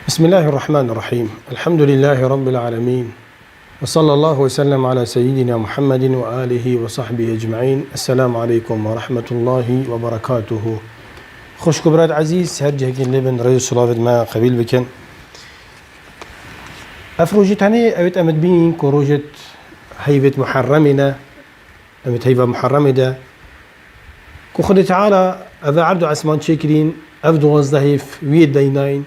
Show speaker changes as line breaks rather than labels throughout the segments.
بسم الله الرحمن الرحيم. الحمد لله رب العالمين، وصلى الله وسلم على سيدنا محمد وآله وصحبه أجمعين. السلام عليكم ورحمة الله وبركاته. خوش كبرات عزيز هرجه كن لبن رئيس صلافة ما قبيل بكن أفروجت هني أبت أمد بين كروجت هيبة محرمنا أمت هيبة محرمة كو خد تعالى أذا عبد عثمان شاكرين أفدو غزدهيف ويد دينين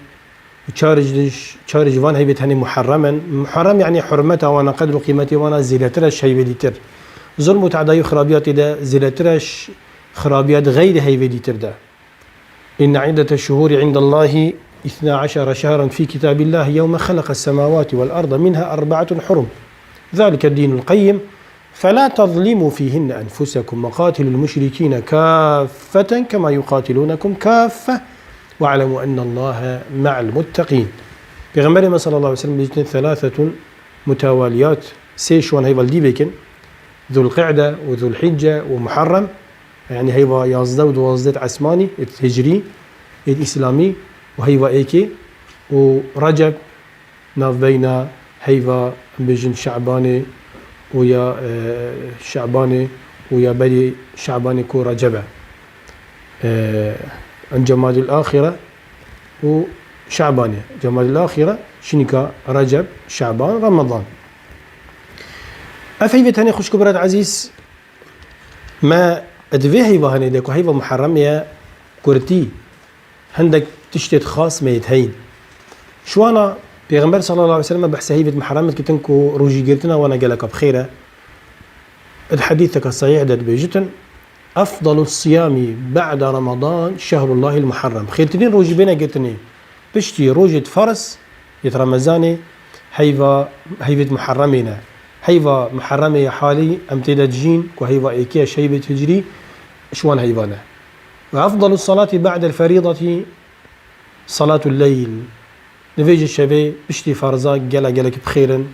وشارج وان هيبة هني محرم يعني حرمتها وانا قدر قيمتي وانا زيلترش هيبة ديتر ظلم وتعداي خرابيات دا زيلترش خرابيات غير هيبة ديتر دا. إن عدة الشهور عند الله 12 شهرا في كتاب الله يوم خلق السماوات والأرض منها 4 حرم ذلك الدين القيم فلا تظلموا فيهن أنفسكم وقاتلوا المشركين كافة كما يقاتلونكم كافة واعلموا أن الله مع المتقين. بيغمبر صلى الله عليه وسلم بيجتن 3 متواليات سيشوان هيبا الديبكن ذو القعدة وذو الحجة ومحرم يعني هيبا يازدود وازدت عثماني الهجري الإسلامي وهيبا ايكي ورجب ناف بين هيبا بيجن شعباني ويا شعباني ويا بدي شعباني كو رجبه عن جماد الآخرة وشعباني جماد الآخرة شنكا رجب شعبان رمضان. أفهيبة هني خوش كبرات عزيز ما أدفي هيبا هني ديكو هيبا محرم يا كورتي هندك تشتت خاص ما يتهين شوانا بيغمبر صلى الله عليه وسلم بحث هيبة محرمة كتنكو روجي قلتنا وانا قالك بخيرة الحديثك الصحيح ده بيجتن أفضل الصيام بعد رمضان شهر الله المحرم. خيرتنين روجي بينا قلتني بشتي روجة فرس يترمزاني هيبة محرمينا هيبة محرمي حالي امتداد جين وهيبة ايكيا شيبة هجري شوان هيبانا. وأفضل الصلاة بعد الفريضة صلاة الليل. نفيج الشبي بشتي فرزاق قالك بخيرا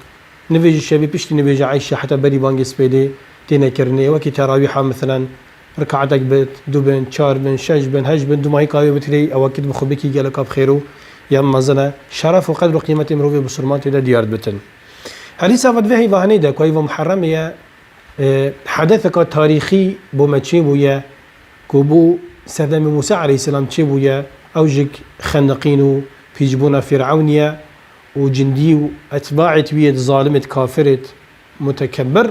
نفيج الشبي بشتي نفيج عايشة حتى بري بانجس بيدي تينا كرني وكي تراويحة مثلا ركعتك بيت دوبن شاربن شجبن هجبن دوما هيك قاوي بتري او اكيد بخبكي قالك بخيرو يا مزنا شرف وقدر قيمة مروفي بسرمات دا ديار بتن. هذه سافت فيها فهنيدا كويفا محرم يا حدثك تاريخي بو ما تشيبويا كوبو سدام موسى عليه السلام تشيبويا اوجك خنقينو في جبونا فرعونيا وجندي اتباع تويد ظالمة كافرة متكبر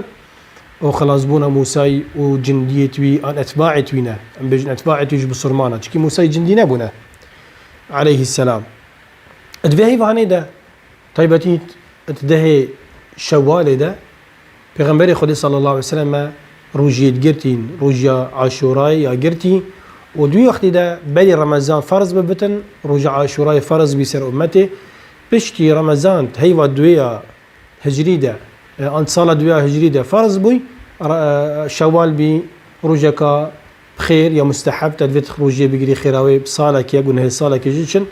وخلاص بونا موسى وجندية وي أن أتباع توينا أم بيجن أتباع تويج بصرمانة كي موسى جندي نبونا عليه السلام. أدفعي فهني ده طيبتي أتدهي شوال ده بيغمبري خدي صلى الله عليه وسلم روجيت جرتين روجيا عاشوراي يا جرتي ودوي وقت ده بدي رمضان فرض ببتن روجا عاشوراي فرض بيسر أمتي بشتي رمضان هيوا دويا هجري ده أن صلاة دويا هجري ده فرض بوي شوال بي روجكا بخير يا مستحب تدفيت خروجي بيجري خيراوي بصالة كي يقول هي صالة كي جيشن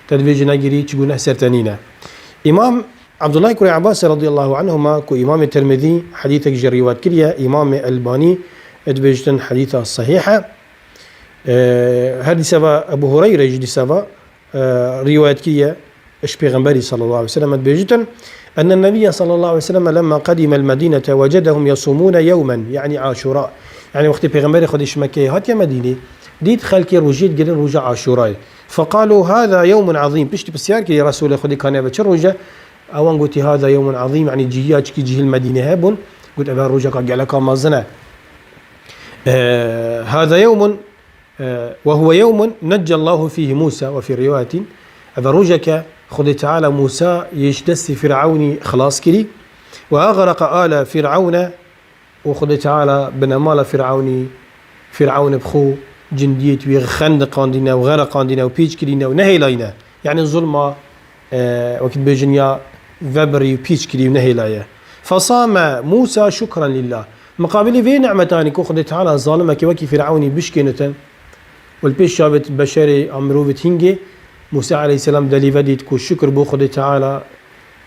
تدفيت نجري تقول سرتانينا. إمام عبد الله كوري عباس رضي الله عنهما كو إمام الترمذي حديثك جريوات كليا إمام الباني ادبجتن حديثة الصحيحة هذه سبا أبو هريرة جدي سبا رواية كيا إيش بيغمبري صلى الله عليه وسلم ادبجتن أن النبي صلى الله عليه وسلم لما قدم المدينة وجدهم يصومون يوما يعني عاشوراء يعني وقت بيغمبري خديش مكة هات يا مدينة ديت خلكي روجيت قرن رجع عاشوراء فقالوا هذا يوم عظيم بشتي بسيار كي رسول خدي كان يبتشر رجع أوان قلت هذا يوم عظيم يعني جياج كي جيه المدينة هابون قلت أبا رجع قالك ما زنا هذا يوم وهو يوم نجى الله فيه موسى وفي رواية أبا رجك خذ تعالى موسى يجدس فرعوني خلاص كلي وأغرق آل فرعون وخذ تعالى بنمال فرعون بخو جندية ويخندق عندنا وغرق عندنا وبيج كلينا ونهي لينا يعني الظلمة وقت بيجنيا فبري وبيج كلي ونهي ليا فصام موسى شكرا لله مقابل في نعمتاني كخذ تعالى ظالمك وكي فرعوني بشكنة والبيش شابت بشري أمروفت هنجي موسى عليه السلام دلي فديت كو شكر بو خدي تعالى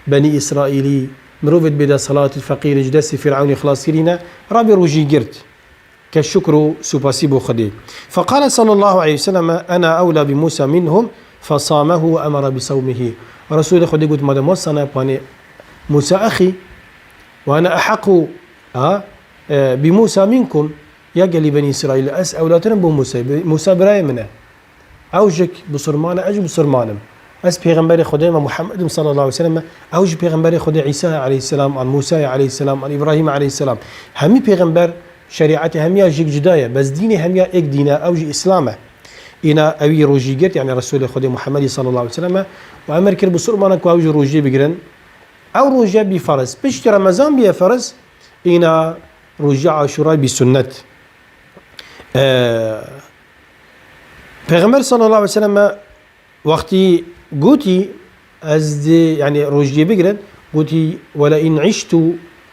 بني إسرائيلي مروفت بدا صلاة الفقير جدس فرعون خلاص كرينا رابي روجي قرت كالشكر سباسي بو خدي فقال صلى الله عليه وسلم أنا أولى بموسى منهم فصامه وأمر بصومه. رسول خدي قلت ماذا موصنا باني موسى أخي وأنا أحق بموسى منكم يا قال بني إسرائيل أس أولادنا موسى براي منه أوجك بصرمانة أجي بصرمانم أس بيغمبري خدي محمد صلى الله عليه وسلم أوج بيغمبري خدي عيسى عليه السلام عن موسى عليه السلام عن إبراهيم عليه السلام همي بيغمبر شريعتي هميا جيك جداية بس ديني هميا إك دينا أوج إسلامه إنا أوي روجي قرت يعني رسول خدي محمد صلى الله عليه وسلم وأمر كر بصرمانة كواوج روجي بقرن أو روجي بفرس بشت رمضان بيا فرس إنا روجي عاشوراء بسنة پیغمبر صلى الله عليه وسلم وقتی قوتي أزدي يعني روجي بقرن قوتي ولئن عشت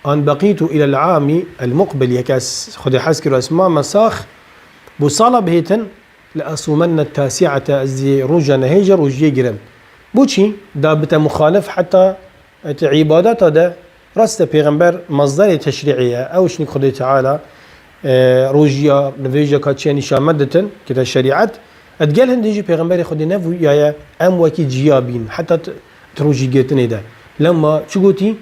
أن بقيت إلى العام المقبل يكاس خدي حسكر اسماء مساخ بصالة بهتن لأصومن التاسعة أزدي روجا نهيجر روجي قرن بوشي دا بتا مخالف حتى عبادات دا راست پیغمبر مصدر تشريعية أوش نك خدي تعالى روجيا نفيجا كاتشيني شامدتن كده شريعت اتقال هنديجي پیغمبر خدي نفو يا ام وكي جيابين حتى تروجي جيتني ده لما شو قلتي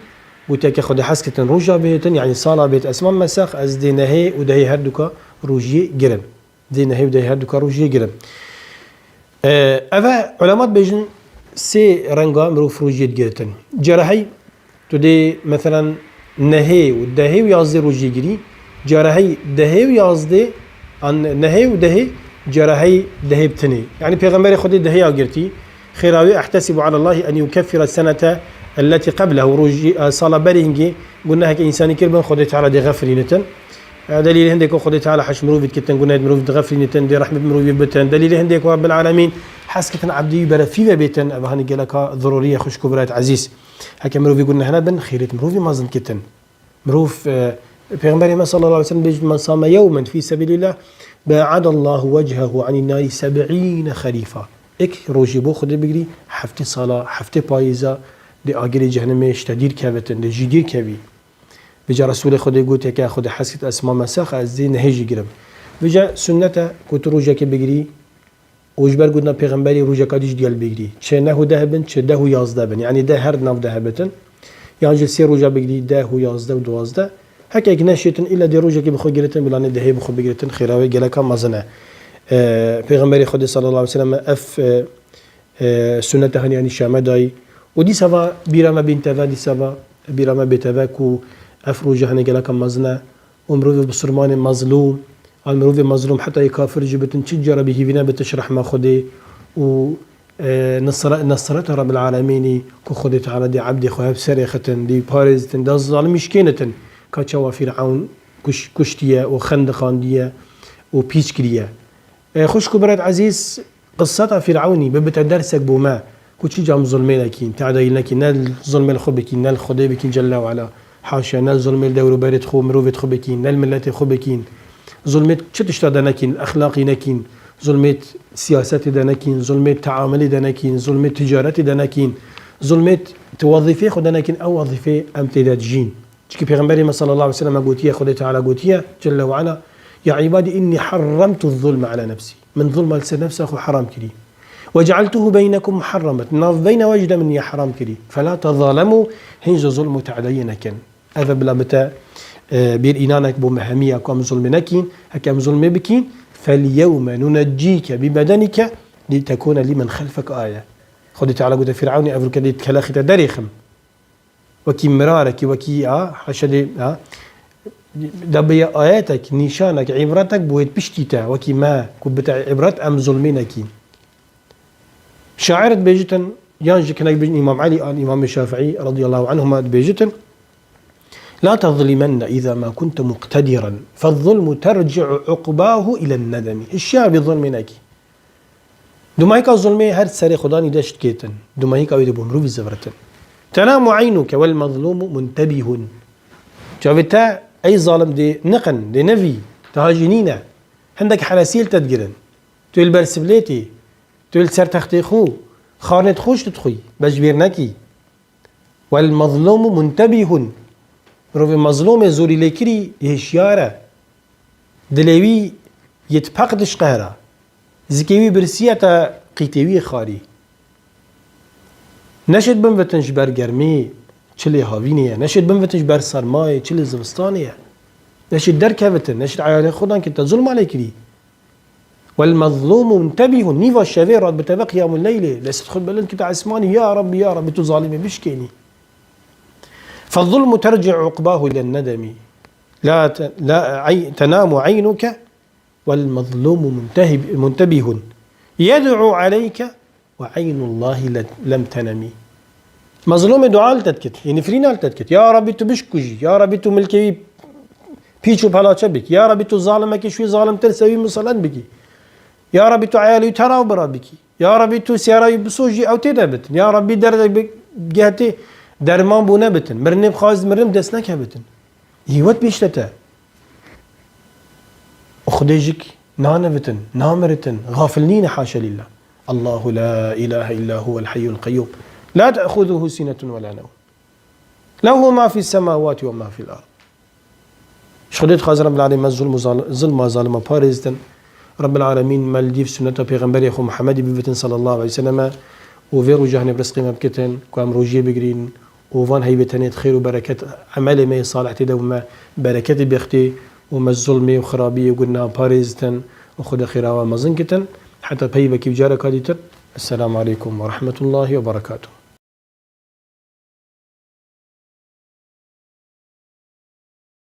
وتاك خدي حسكتن روجا بيتن يعني صالة بيت اسمان مساخ از دي نهي ودهي هردوكا روجي جرم دي نهي ودهي هردوكا روجي جرم افا علامات بيجن سي رنگا مروف روجي جيتن جرحي تودي مثلا نهي ودهي ويازدي روجي جري جرحي دهي ويازدي عن نهي ودهي جرحي دهي بتني يعني پیغمبر خدي دهي اغرتي خيراوي احتسب على الله ان يكفر السنه التي قبله روجي صلاه برينجي قلنا هيك انسان كربن خدي تعالى دي غفرينتن دليل هنديك خدي تعالى حش مروف كتن قلنا مروف غفرينتن دي رحمه مروف بتن دليل هنديك رب العالمين حسكتن عبدي بلا في بيتن ابهني قالك ضروريه خش كبرات عزيز هكا مروف قلنا هنا بن خيرت مروف مازن كتن مروف پیغمبر صلى الله عليه وسلم بيجي من صام يوما في سبيل الله باعد الله وجهه عن النار 70 خريفا اك روجي بو خدي بيجري حفتي صلاه حفتي بايزا دي اجري جهنم اشتدير كابتن دي جدير كبي بيجا رسول خدي قلت يا خدي حسيت اسماء مساخ ازين هيجي جرب بيجا سنته كنت روجا كي بيجري وجبر قلنا پیغمبري روجا كاديش ديال بيجري چنه دهبن چده يازدبن يعني ده هر ناف دهبتن يعني سي روجا بيجري ده يازده ودوازده هكا جناشيتن إلا دي روجا كي بخو جريتن بلاني دهي بخو بجريتن خيراوي جلكا مازنا پیغمبر خدي صلى الله عليه وسلم سنته يعني شامداي ودي سوا بيرما بنتها دي سوا بيرما بتباكو روجا هني جلكا مازنا ومروي بسرمان مظلوم المروي مظلوم حتى يكافر جبتن تجرى به بنا بتشرح ما خدي و نصرت رب العالمين كو خدي تعالى دي عبدي خواب سريختن دي بارزتن دا ظالم مشكينتن كاتشوا فرعون كشتيا وخندقان ديا وبيش كريا خوش كبرات عزيز قصتها فرعوني ببتا درسك بوما كوتشي جام ظلمين لكن تعدي لكن نال ظلم الخبكين نال خدي بكين جل وعلا حاشا نال ظلم الدور بارد خو مروفت خبكين نال ملات خبكين ظلمت شتشتا دنكين اخلاقي نكين ظلمت سياسات دنكين ظلمت تعاملي دنكين ظلمت تجارتي دنكين ظلمت توظيفي خدنكين او وظيفه امتداد جين شكي پیغمبر صلى الله عليه وسلم قوتيه خدي تعالى قوتيه جل وعلا يا عبادي إني حرمت الظلم على نفسي من ظلم لنفسه أخو حرام كري وجعلته بينكم محرمة ناف بين وجد مني حرام كري فلا تظالموا هنج ظلم تعدينك هذا بلا بتا بير إنانك بمهمية كم ظلم نكين هكم ظلم بكين فاليوم ننجيك ببدنك لتكون لمن خلفك آية خدي تعالى قوتيه فرعون أفرك دي تكلاخي تدريخم وكي مرارك وكي حشد دبي آياتك نشانك عبرتك بويت بشتيتا وكي ما كبت عبرت أم ظلمينك شاعرة بيجتن يانجي كان بيجن إمام علي الإمام الشافعي رضي الله عنهما بيجتن لا تظلمن إذا ما كنت مقتدرا فالظلم ترجع عقباه إلى الندم الشيء بظلمينك دمائك الظلمي هر سري خداني داشت كيتن دمائك أويد بمروف الزفرتن تنام عينك والمظلوم منتبه جابتا أي ظالم دي نقن دي نفي تهاجنينا عندك حراسيل تدقرن تقول برسبليتي تقول سر تختيخو خارنت خوش تدخي بجبيرناكي والمظلوم منتبه روف المظلوم زوري لكري يهشيارة دلوي يتبقدش قهرة زكيوي برسية قيتوي خاري نشد بنفتنش بر گرمی چلی هاوینیه، نشد بنفتنش بر سرمایه چلی زمستانیه، نشد درک هفتن، نشد عیال خودان که تظلم علی کری. والمظلوم منتبه نيفا الشفير رد بتبقى قيام الليل ليست خد بلند كتا عسماني يا رب يا رب تو ظالمي بشكيني. فالظلم ترجع عقباه إلى الندم تنام عينك والمظلوم منتبه يدعو عليك وعين الله لم تنمي. مظلوم دعاء تتكت يعني فرينا تتكت يا ربي تو بشكجي يا ربي تو ملكي بيشو بلا بك يا ربي تو ظالمك شوي ظالم ترسوي مصلان بكي يا ربي تو عيالي ترى وبرا بكي يا ربي تو سيارة بسوجي أو تنبتن يا ربي دردك بجهتي درمان بو نبتن مرنب خاز مرنب دسنك هبتن يوت بيشتتا أخديجك نانبتن نامرتن غافلين حاشا لله. الله لا إله إلا هو الحي القيوم لا تأخذه سنة ولا نوم له ما في السماوات وما في الأرض. شخدت خاز رب العالمين ظلم ظالم بارزتن رب العالمين مالديف سنة پیغمبر خو محمد بيفتن صلى الله عليه وسلم وفيرو جهنم رزقي مبكتن كام روجيه بگرين وفان هيبتنيت خير وبركات عمل ما صالح تدوما بركات بيختي وما الظلم وخرابية وقلنا بارزتن وخد خيرا ومزنكتن حتى بيبكي بجارة كاديتر. السلام عليكم ورحمة الله وبركاته.